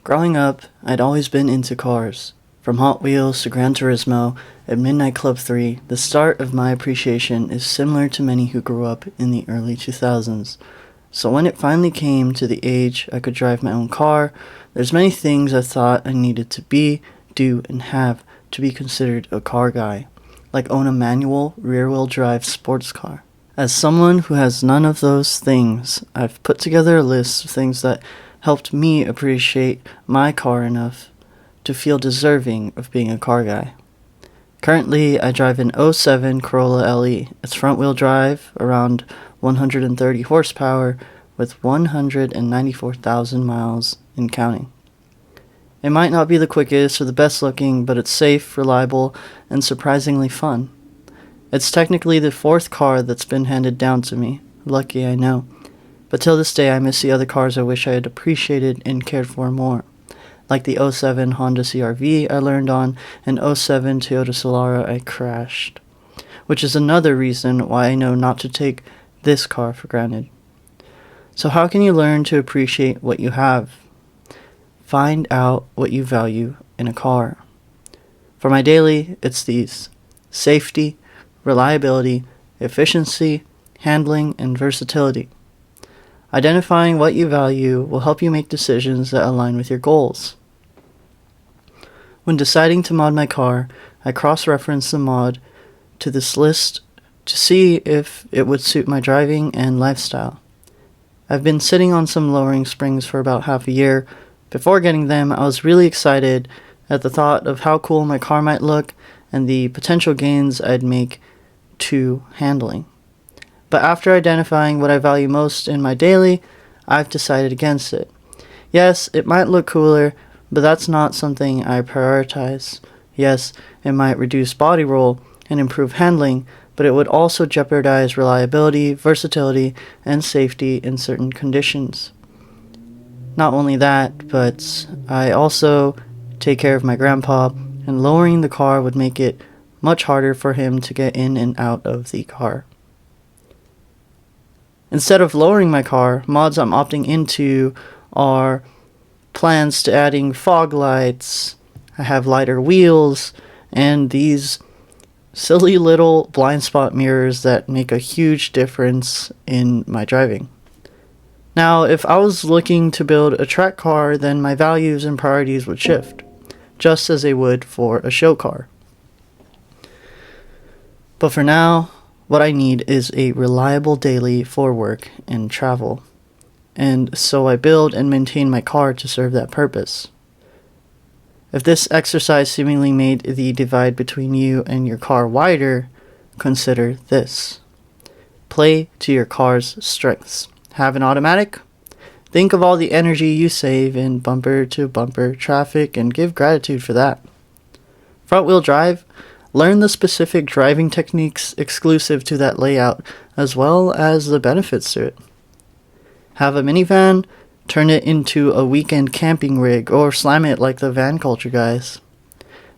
Growing up, I'd always been into cars. From Hot Wheels to Gran Turismo and Midnight Club 3, the start of my appreciation is similar to many who grew up in the early 2000s. So when it finally came to the age I could drive my own car, there's many things I thought I needed to be, do, and have to be considered a car guy, like own a manual, rear-wheel drive sports car. As someone who has none of those things, I've put together a list of things that helped me appreciate my car enough to feel deserving of being a car guy. Currently, I drive an '07 Corolla LE. It's front-wheel drive, around 130 horsepower, with 194,000 miles and counting. It might not be the quickest or the best looking, but it's safe, reliable, and surprisingly fun. It's technically the fourth car that's been handed down to me. Lucky, I know. But till this day, I miss the other cars I wish I had appreciated and cared for more. Like the '07 Honda CR-V I learned on, and '07 Toyota Solara I crashed. Which is another reason why I know not to take this car for granted. So how can you learn to appreciate what you have? Find out what you value in a car. For my daily, it's these: safety, reliability, efficiency, handling, and versatility. Identifying what you value will help you make decisions that align with your goals. When deciding to mod my car, I cross-reference the mod to this list to see if it would suit my driving and lifestyle. I've been sitting on some lowering springs for about half a year. Before getting them, I was really excited at the thought of how cool my car might look and the potential gains I'd make to handling. But after identifying what I value most in my daily, I've decided against it. Yes, it might look cooler, but that's not something I prioritize. Yes, it might reduce body roll and improve handling, but it would also jeopardize reliability, versatility, and safety in certain conditions. Not only that, but I also take care of my grandpa, and lowering the car would make it much harder for him to get in and out of the car. Instead of lowering my car, mods I'm opting into are plans to adding fog lights, I have lighter wheels, and these silly little blind spot mirrors that make a huge difference in my driving. Now, if I was looking to build a track car, then my values and priorities would shift, just as they would for a show car. But for now, what I need is a reliable daily for work and travel, and so I build and maintain my car to serve that purpose. If this exercise seemingly made the divide between you and your car wider, consider this. Play to your car's strengths. Have an automatic? Think of all the energy you save in bumper-to-bumper traffic and give gratitude for that. Front-wheel drive? Learn the specific driving techniques exclusive to that layout, as well as the benefits to it. Have a minivan? Turn it into a weekend camping rig, or slam it like the van culture guys.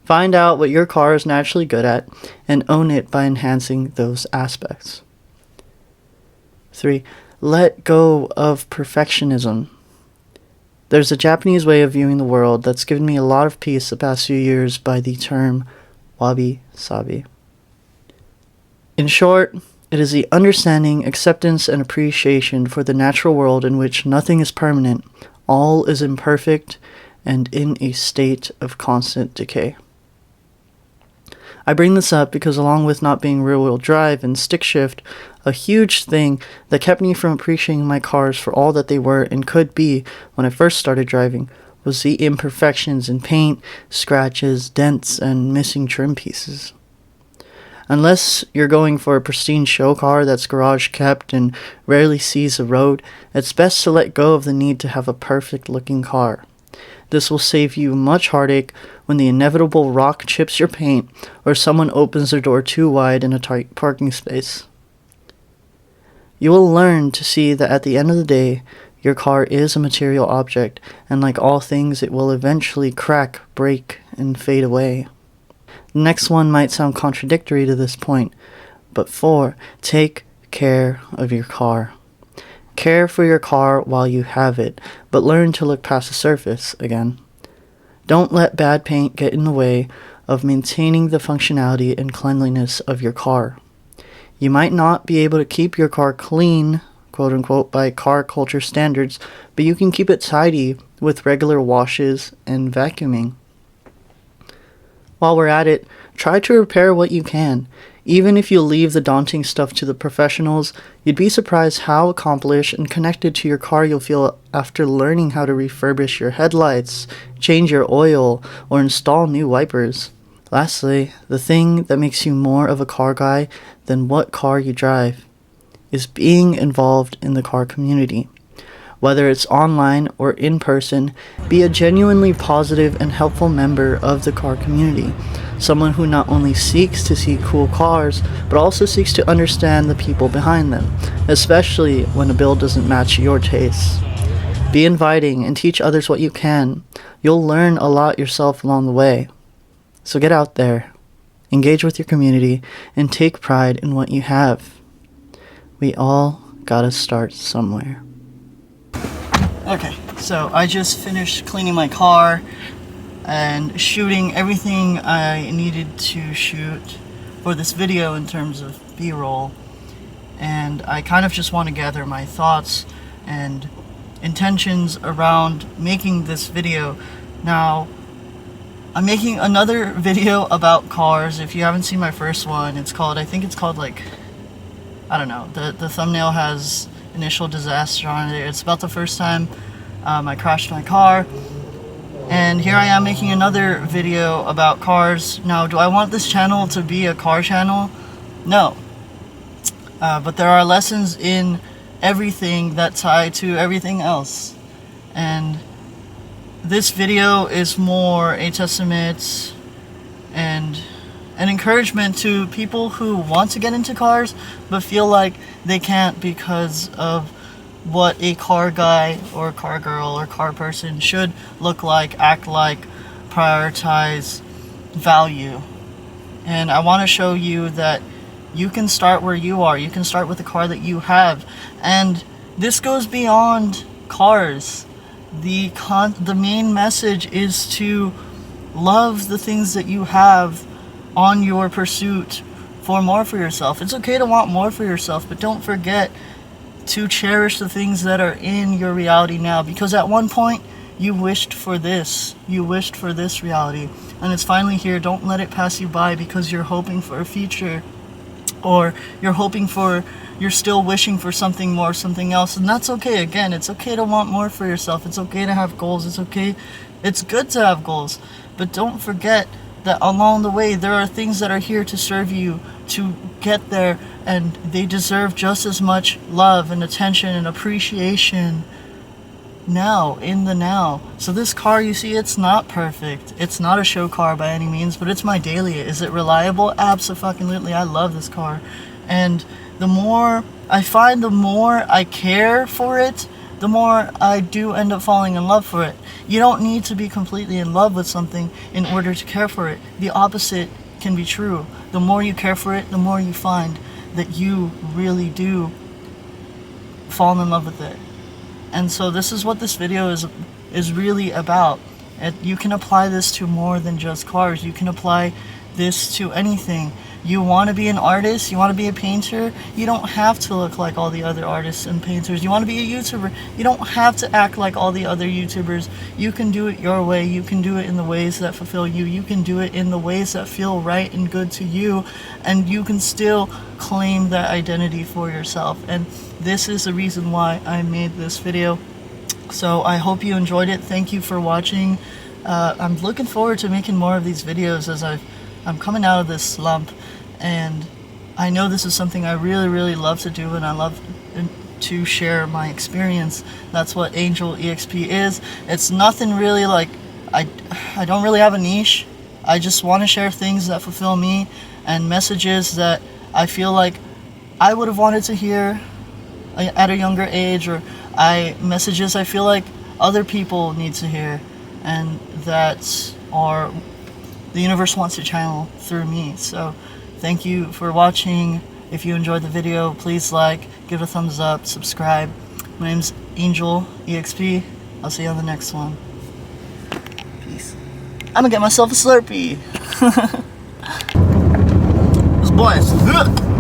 Find out what your car is naturally good at, and own it by enhancing those aspects. 3. Let go of perfectionism. There's a Japanese way of viewing the world that's given me a lot of peace the past few years by the term wabi-sabi. In short, it is the understanding, acceptance, and appreciation for the natural world in which nothing is permanent, all is imperfect, and in a state of constant decay. I bring this up because along with not being rear-wheel drive and stick shift, a huge thing that kept me from appreciating my cars for all that they were and could be when I first started driving was the imperfections in paint, scratches, dents, and missing trim pieces. Unless you're going for a pristine show car that's garage kept and rarely sees the road, it's best to let go of the need to have a perfect looking car. This will save you much heartache when the inevitable rock chips your paint or someone opens their door too wide in a tight parking space. You will learn to see that at the end of the day, your car is a material object, and like all things, it will eventually crack, break, and fade away. The next one might sound contradictory to this point, but 4. Take care of your car. Care for your car while you have it, but learn to look past the surface again. Don't let bad paint get in the way of maintaining the functionality and cleanliness of your car. You might not be able to keep your car clean, quote unquote, by car culture standards, but you can keep it tidy with regular washes and vacuuming. While we're at it, try to repair what you can. Even if you leave the daunting stuff to the professionals, you'd be surprised how accomplished and connected to your car you'll feel after learning how to refurbish your headlights, change your oil, or install new wipers. Lastly, the thing that makes you more of a car guy than what car you drive is being involved in the car community. Whether it's online or in person, be a genuinely positive and helpful member of the car community. Someone who not only seeks to see cool cars, but also seeks to understand the people behind them, especially when a build doesn't match your tastes. Be inviting and teach others what you can. You'll learn a lot yourself along the way. So get out there, engage with your community, and take pride in what you have. We all gotta start somewhere. Okay, so I just finished cleaning my car and shooting everything I needed to shoot for this video in terms of B-roll. And I kind of just want to gather my thoughts and intentions around making this video. Now, I'm making another video about cars. If you haven't seen my first one, I think it's called like, I don't know, the thumbnail has initial disaster on it. It's about the first time I crashed my car. And here I am making another video about cars. Now, do I want this channel to be a car channel? No. But there are lessons in everything that tie to everything else. And this video is more a testament and an encouragement to people who want to get into cars but feel like they can't because of what a car guy or car girl or car person should look like, act like, prioritize, value. And I want to show you that you can start where you are. You can start with the car that you have. And this goes beyond cars. The main message is to love the things that you have on your pursuit for more for yourself. It's okay to want more for yourself, but don't forget to cherish the things that are in your reality now, because at one point you wished for this. You wished for this reality, and it's finally here. Don't let it pass you by because you're hoping for a future, or you're still wishing for something more, something else, and that's okay. Again, it's okay to want more for yourself. It's okay to have goals. It's okay. It's good to have goals, but don't forget that along the way there are things that are here to serve you to get there, and they deserve just as much love and attention and appreciation now, in the now. So this car, you see, it's not perfect. It's not a show car by any means, but it's my daily. Is it reliable? Absolutely. I love this car. And the more I care for it, the more I do end up falling in love for it. You don't need to be completely in love with something in order to care for it. The opposite can be true. The more you care for it, the more you find that you really do fall in love with it. And so this is what this video is really about. You can apply this to more than just cars. You can apply this to anything. You want to be an artist, you want to be a painter, you don't have to look like all the other artists and painters. You want to be a YouTuber, you don't have to act like all the other YouTubers. You can do it your way. You can do it in the ways that fulfill you. You can do it in the ways that feel right and good to you, and you can still claim that identity for yourself. And this is the reason why I made this video. So I hope you enjoyed it. Thank you for watching. I'm looking forward to making more of these videos as I'm coming out of this slump, and I know this is something I really love to do, and I love to share my experience. That's what Angel EXP is. It's nothing really like, I don't really have a niche. I just want to share things that fulfill me and messages that I feel like I would have wanted to hear at a younger age, or messages I feel like other people need to hear, and that are the universe wants to channel through me. So thank you for watching. If you enjoyed the video, please like, give it a thumbs up, subscribe, My name's Angel EXP. I'll see you on the next one. Peace. I'm gonna get myself a Slurpee. Those boys.